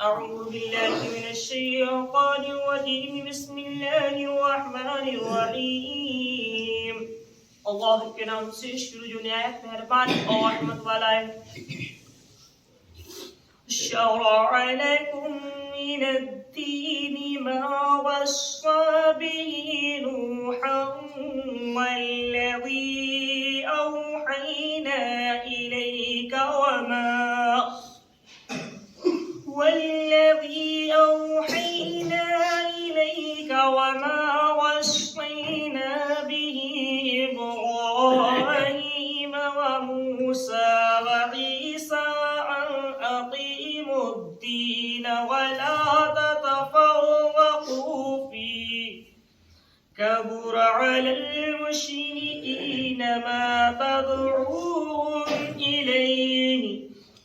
أعوذ بالله من الشيطان الرجيم بسم الله الرحمن الرحيم اللہ کے نام سے شروع جو نہایت مہربان اور رحمت والا ہے. شرع لكم من الدين ما وصى به نوحا والذي أوحينا إليك وما وصينا به إبراهيم وموسى وعيسى أن أقيموا الدين ولا تتفرقوا فيه كبر على المشركين ما تدعوهم إليه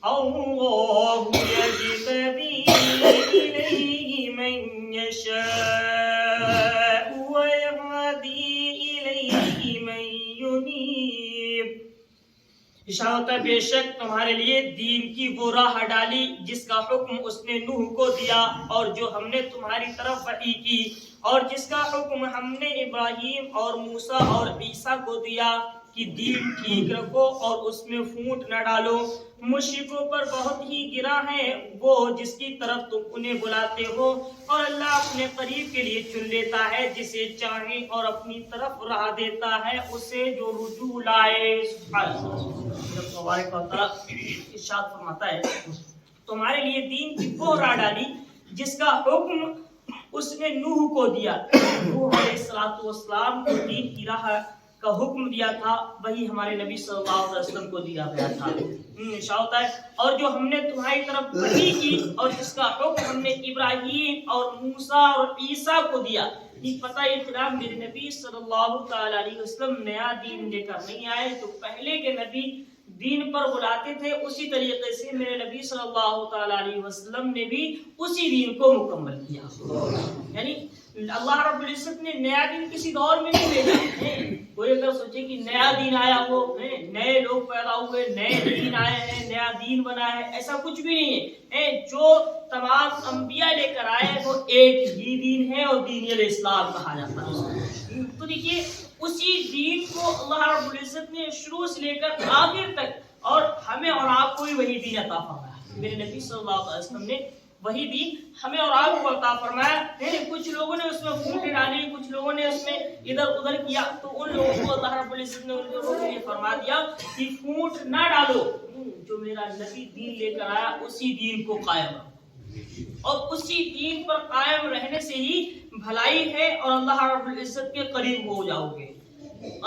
الله يجتبي إليه من يشاء ويهدي إليه من ينيب. اشارت ہے بے شک تمہارے لیے دین کی وہ راہ ڈالی جس کا حکم اس نے نوح کو دیا اور جو ہم نے تمہاری طرف وحی کی اور جس کا حکم ہم نے ابراہیم اور موسیٰ اور عیسیٰ کو دیا کہ دین ٹھیک رکھو اور اس میں پھوٹ نہ ڈالو. مشرکوں پر بہت ہی گرا ہے وہ جس کی طرف تم انہیں بلاتے ہو اور اللہ اپنے قریب کے لیے چن لیتا ہے جسے چاہے اور اپنی طرف راہ دیتا ہے اسے جو رجوع لائے. سبحان اللہ. تبارک و تعالی ارشاد فرماتا ہے تمہارے لیے دین کی وہ راہ ڈالی جس کا حکم اس نے نوح کو دیا. نوح علیہ السلام کو دین کی راہ کا حکم دیا تھا وہی ہمارے نبی صلی اللہ علیہ وسلم کو دیا گیا تھا. ہوتا ہے اور جو ہم نے تمہاری طرف وحی کی اور جس کا حکم ہم نے ابراہیم اور موسیٰ اور عیسیٰ کو دیا. یہ پتہ یہ خلاف میرے نبی صلی اللہ تعالی علیہ وسلم نیا دین لے کر نہیں آئے تو پہلے کے نبی دین پر بلاتے تھے اسی طریقے سے میرے نبی صلی اللہ تعالی علیہ وسلم نے بھی اسی دین کو مکمل کیا. یعنی اللہ رب العزت نے نیا دین کسی دور میں نہیں بھیجا. کوئی اگر سوچے کہ نیا دین آیا ہو نئے لوگ پیدا ہوئے نئے دین آئے ہیں نیا دین بنا ہے ایسا کچھ بھی نہیں ہے. جو تمام انبیاء لے کر آئے وہ ایک ہی دین ہے اور دین الاسلام کہا جاتا ہے. تو دیکھیے اسی دین کو اللہ رب العزت نے شروع سے لے کر آخر تک اور ہمیں اور آپ کو بھی وہی دین عطا فرمایا. میرے نبی صلی اللہ علیہ وسلم نے وہی دین ہمیں اور آپ کو عطا فرمایا. کچھ لوگوں نے اس میں پھوٹیں ڈالی کچھ لوگوں نے اس میں ادھر ادھر کیا تو ان لوگوں کو اللہ رب العزت نے ان لوگوں کو یہ فرما دیا کہ پھوٹ نہ ڈالو جو میرا نبی دین لے کر آیا اسی دین کو قائم رکھو اور اسی دین پر قائم رہنے سے ہی بھلائی ہے اور اللہ رب العزت کے قریب ہو جاؤ گے.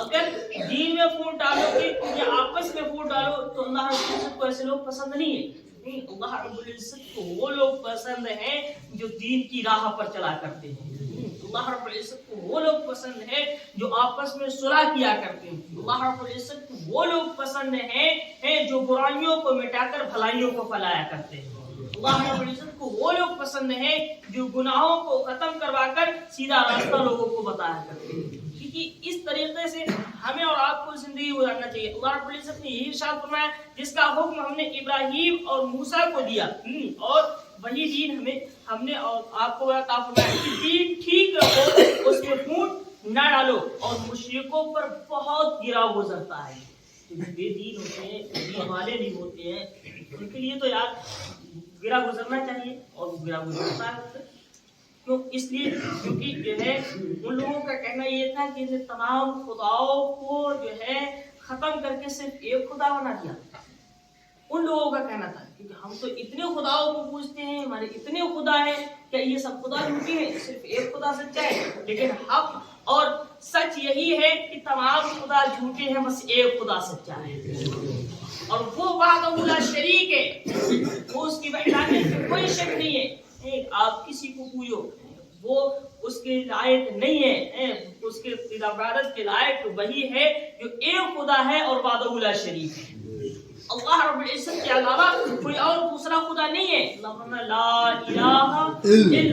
اگر دین میں پھوٹ ڈالو گے یا آپس میں پھوٹ ڈالو تو اللہ رب العزت کو ایسے لوگ پسند نہیں ہے. اللہ رب العزت کو وہ لوگ پسند ہیں جو دین کی راہ پر چلا کرتے ہیں. اللہ رب العزت کو وہ لوگ پسند ہیں جو آپس میں صلح کیا کرتے ہیں. اللہ رب العزت کو وہ لوگ پسند ہیں جو برائیوں کو مٹا کر بھلائیوں کو پھیلایا کرتے ہیں. اللہ رب العزت کو وہ لوگ پسند ہیں جو گناہوں کو ختم کروا کر سیدھا راستہ لوگوں کو بتایا کرتے ہیں. کیونکہ اس طریقے سے ہمیں اور آپ کو زندگی گزارنا چاہیے. اللہ رب العزت نے یہی ارشاد فرمایا جس کا حکم ہم نے ابراہیم اور موسیٰ کو دیا اور وہی دین ہم نے اور آپ کو عطا فرمایا کہ دین ٹھیک رکھو اس میں پھوٹ نہ ڈالو. اور مشرکوں پر بہت گراؤ گزرتا ہے. جو بے دین ہوتے ہیں دین والے نہیں ہوتے ہیں ان کے لیے تو یار گرا گزرنا چاہیے اور گرا گزرتا ہے. اس لیے کیونکہ جو ہے ان لوگوں کا کہنا یہ تھا کہ تمام خداؤں کو جو ہے ختم کر کے صرف ایک خدا بنا دیا. ان لوگوں کا کہنا تھا کیونکہ ہم تو اتنے خداؤں کو پوچھتے ہیں ہمارے اتنے خدا ہیں کیا یہ سب خدا جھوٹے ہیں صرف ایک خدا سچا ہے. لیکن حق اور سچ یہی ہے کہ تمام خدا جھوٹے ہیں بس ایک خدا سچا ہے اور وہ وحدہ لا شریک ہے. وہ اس کی وحدانیت میں کوئی شک نہیں ہے. آپ کسی کو پوچھو وہ اس کے لائق نہیں ہے. اس کے عبادت کے لائق وہی ہے جو ایک خدا ہے اور وحدہ لا شریک ہے. اللہ رب العزت کے علاوہ کوئی اور دوسرا خدا نہیں ہے. لا الہ الا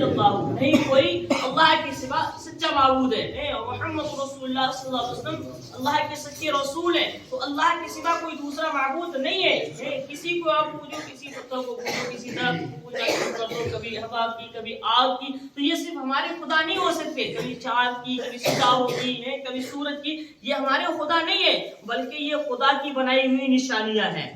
اللہ, نہیں کوئی اللہ کے سوا سچا معبود ہے. محمد رسول اللہ صلی اللہ علیہ وسلم اللہ کے سچے رسول ہیں. تو اللہ کے سوا کوئی دوسرا معبود نہیں ہے. کسی کو آپ پوچھو, کسی پتھر کو پوچھو, کسی درخت کو پوچھو, ہوا کی، کبھی آگ کی، تو یہ صرف ہمارے خدا نہیں ہو سکتے. کبھی چاند کی، کبھی ستاروں کی، کبھی سورج کی، یہ ہمارے خدا نہیں ہے، بلکہ یہ خدا کی بنائی ہوئی نشانیاں ہیں.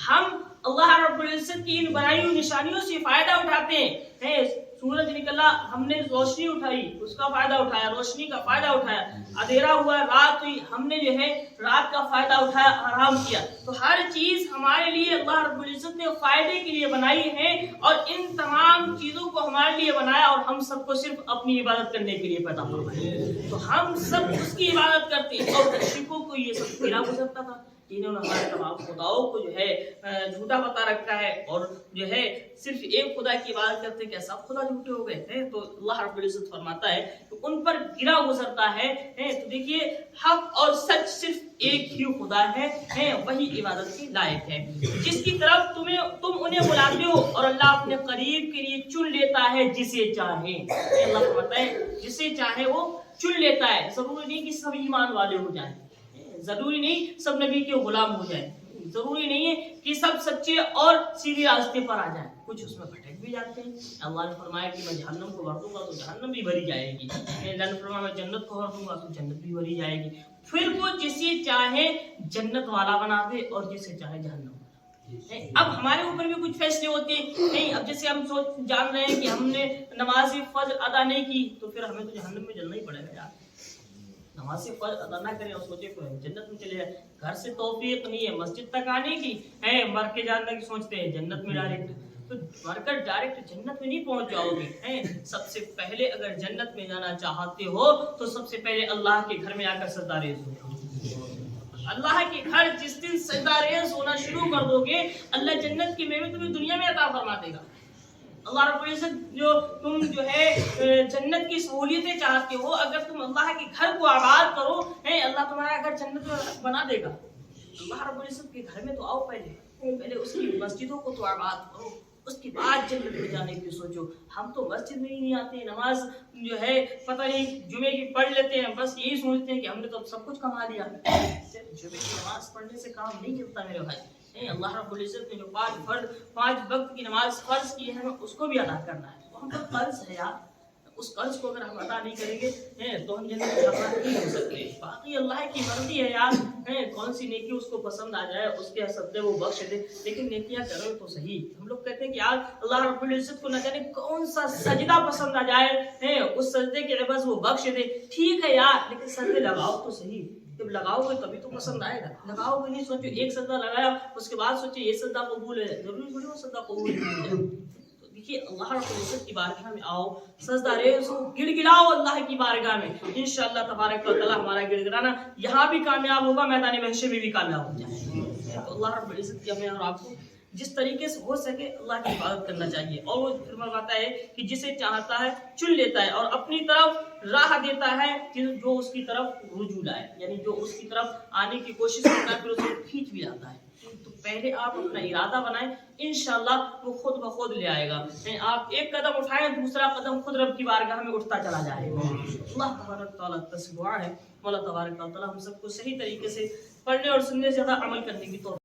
ہم اللہ رب العزت کی ان بنائی ہوئی نشانیوں سے فائدہ اٹھاتے ہیں. سورج نکلا، ہم نے روشنی اٹھائی، اس کا فائدہ اٹھایا، روشنی کا فائدہ اٹھایا. اندھیرا ہوا، رات ہوئی، ہم نے جو ہے رات کا فائدہ اٹھایا، آرام کیا. تو ہر چیز ہمارے لیے اللہ رب العزت نے فائدے کے لیے بنائی ہے، اور ان تمام چیزوں کو ہمارے لیے بنایا، اور ہم سب کو صرف اپنی عبادت کرنے کے لیے پیدا فرمایا. تو ہم سب اس کی عبادت کرتے ہیں. اور مشرکوں کو یہ سب گرا گزرتا تھا، انہوں نے ہمارے تمام خداؤں کو جو ہے جھوٹا بتا رکھا ہے، اور جو ہے صرف ایک خدا کی عبادت کرتے کہ سب خدا جھوٹے ہو گئے ہیں. تو اللہ رب العزت فرماتا ہے کہ ان پر گرا گزرتا ہے. تو دیکھیے، حق اور سچ صرف ایک ہی خدا ہے، وہی عبادت کے لائق ہے، جس کی طرف تم انہیں بلاتے ہو، اور اللہ اپنے قریب کے لیے چن لیتا ہے جسے چاہے. اللہ فرماتا ہے جسے چاہے وہ چن لیتا ہے. ضروری نہیں کہ سب ایمان والے ہو جائیں، ضروری نہیں سب نبی کے غلام ہو جائیں، ضروری نہیں ہے کہ سب سچے اور سیدھے راستے پر آ جائیں. کچھ اس میں بھٹک بھی جاتے ہیں. اللہ نے فرمایا کہ میں جہنم کو بھر دوں گا تو جہنم بھی بھری جائے گی. اللہ نے فرمایا میں جنت کو بھر دوں گا تو جنت بھی بھری جائے گی. پھر وہ جسے چاہے جنت والا بنا دے اور جسے چاہے جہنم. اب ہمارے اوپر بھی کچھ فیصلے ہوتے ہیں. نہیں، اب جیسے ہم جان رہے ہیں کہ ہم نے نماز فجر ادا نہیں کی، تو پھر ہمیں تو جہنم میں جلنا ہی پڑے گا. یار نماز فجر ادا نہ کریں اور سوچے کہ جنت میں چلے جائے. گھر سے توفیق نہیں ہے مسجد تک آنے کی، مر کے جاننے کی سوچتے ہیں جنت میں ڈائریکٹ. تو مر کر ڈائریکٹ جنت میں نہیں پہنچ جاؤ گے. سب سے پہلے اگر جنت میں جانا چاہتے ہو تو سب سے پہلے اللہ کے گھر میں آ کر سجدہ ریز ہو. اللہ کے گھر جس دن سجدہ ریز ہونا شروع کر دو گے، اللہ جنت کی نعمت تمہیں دنیا میں عطا فرما دے گا. اللہ رب العزت تم جو ہے جنت کی سہولیتیں چاہتے ہو، اگر تم اللہ کے گھر کو آباد کرو، اللہ تمہارا گھر جنت میں بنا دے گا. اللہ رب العزت کے گھر میں تو آؤ، پہلے اس کی مسجدوں کو تو آباد کرو، اس کے بعد جنت میں جانے کی سوچو. ہم تو مسجد میں ہی نہیں آتے، نماز جو ہے پتہ نہیں جمعے کی پڑھ لیتے ہیں، بس یہی سوچتے ہیں کہ ہم نے تو سب کچھ کما لیا. جمعے کی نماز پڑھنے سے کام نہیں چلتا میرے بھائی. اللہ رب العزت نے جو 5 وقت کی نماز فرض کی ہے، ہمیں اس کو بھی ادا کرنا ہے. وہ ہم پر قرض ہے یار، اس قرض کو اگر ہم ادا نہیں کریں گے تو ہم جنت میں داخل نہیں ہو سکتے. باقی اللہ کی مرضی ہے یار، کون سی نیکی اس کو پسند آ جائے اس کے صدقے وہ بخش دے. لیکن نیکیاں کرو تو صحیح. ہم لوگ کہتے ہیں کہ یار اللہ رب العزت کو نہ جانے کون سا سجدہ پسند آ جائے، اس سجدے کے عوض وہ بخش دے. ٹھیک ہے یار، لیکن سجدے لگاؤ تو صحیح. جب لگاؤ گے تبھی تو پسند آئے گا. لگاؤ گے نہیں، سوچو ایک سجدہ لگایا اس کے بعد سوچے یہ سجدہ قبول ہے، ضروری تھوڑی وہ سجدہ قبول ہے. تو دیکھیے اللہ رب العزت کی بارگاہ میں آؤ، سجدہ ریز ہو، گڑ گڑاؤ اللہ کی بارگاہ میں. انشاءاللہ تبارک و تعالی ہمارا گڑ گڑانا یہاں بھی کامیاب ہوگا، میدان محشر میں بھی کامیاب ہو جائے. تو اللہ رب العزت کی ہمیں اور آپ کو جس طریقے سے ہو سکے اللہ کی عبادت کرنا چاہیے. اور وہ فرماتا ہے کہ جسے چاہتا ہے چن لیتا ہے اور اپنی طرف راہ دیتا ہے جو اس کی طرف رجوع لائے، یعنی جو اس کی طرف آنے کی کوشش کرتا ہے پھر اسے کھینچ بھی آتا ہے. تو پہلے آپ اپنا ارادہ بنائیں، انشاءاللہ وہ خود بخود لے آئے گا. آپ ایک قدم اٹھائیں، دوسرا قدم خود رب کی بارگاہ میں اٹھتا چلا جائے گا. اللہ تبارک تعالیٰ سے دعا ہے مولا تبارک تعالیٰ ہم سب کو صحیح طریقے سے پڑھنے اور سننے سے زیادہ عمل کرنے کی توفیق